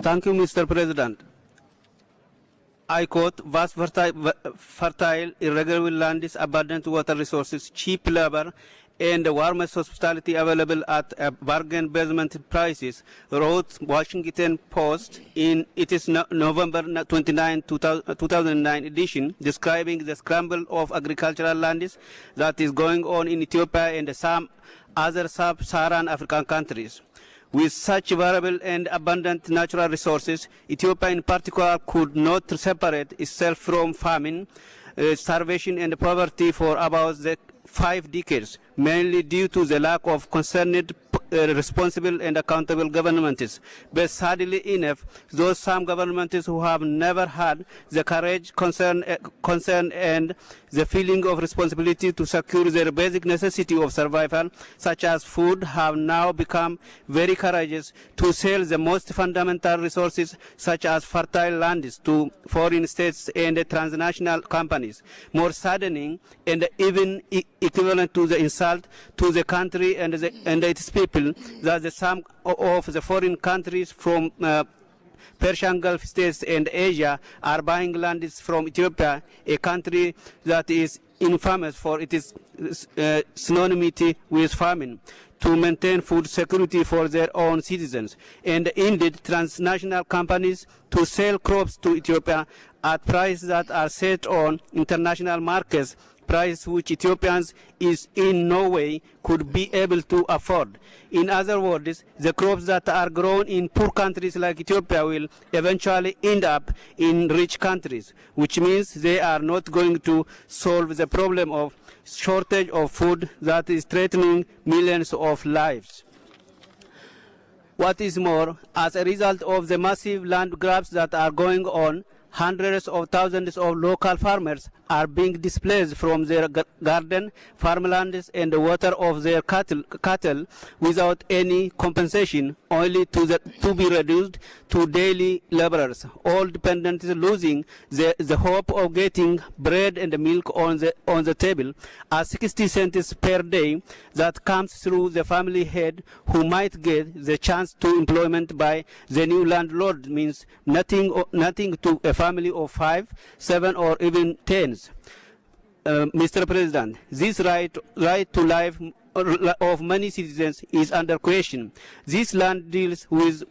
Thank you, Mr. President. I quote, vast fertile, irregular lands, abundant water resources, cheap labor, and the warmest hospitality available at bargain basement prices, wrote Washington Post in its November 29, 2009 edition, describing the scramble of agricultural lands that is going on in Ethiopia and some other sub-Saharan African countries. With such variable and abundant natural resources, Ethiopia in particular could not separate itself from famine, starvation and poverty for about 5 decades, mainly due to the lack of concerned, responsible and accountable governments. But sadly enough, those some governments who have never had the courage, concern and the feeling of responsibility to secure their basic necessity of survival, such as food, have now become very courageous to sell the most fundamental resources, such as fertile lands, to foreign states and transnational companies. More saddening and even equivalent to the insult to the country and its people, that the sum of the foreign countries from Persian Gulf states and Asia are buying lands from Ethiopia, a country that is infamous for its synonymity with famine, to maintain food security for their own citizens, and indeed transnational companies to sell crops to Ethiopia at prices that are set on international markets, price which Ethiopians is in no way could be able to afford. In other words, the crops that are grown in poor countries like Ethiopia will eventually end up in rich countries, which means they are not going to solve the problem of shortage of food that is threatening millions of lives. What is more, as a result of the massive land grabs that are going on, hundreds of thousands of local farmers are being displaced from their garden, farmlands, and the water of their cattle without any compensation, only to be reduced to daily laborers, all dependents losing the hope of getting bread and milk on the table at 60 cents per day that comes through the family head, who might get the chance to employment by the new landlord, means nothing to a family of 5, 7, or even 10. Mr. President, this right to life of many citizens is under question. These land deals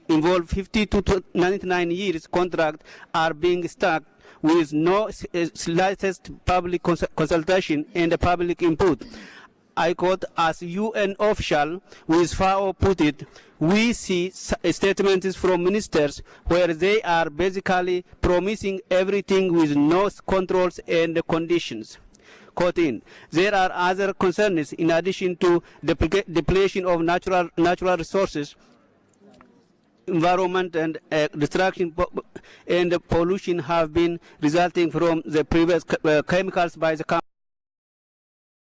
involve 50 to 99 years contract are being stuck with no slightest public consultation and public input. I quote, as UN official with FAO put it, we see statements from ministers where they are basically promising everything with no controls and conditions. Quote in, there are other concerns in addition to depletion of natural resources, environment and destruction and pollution have been resulting from the previous chemicals by the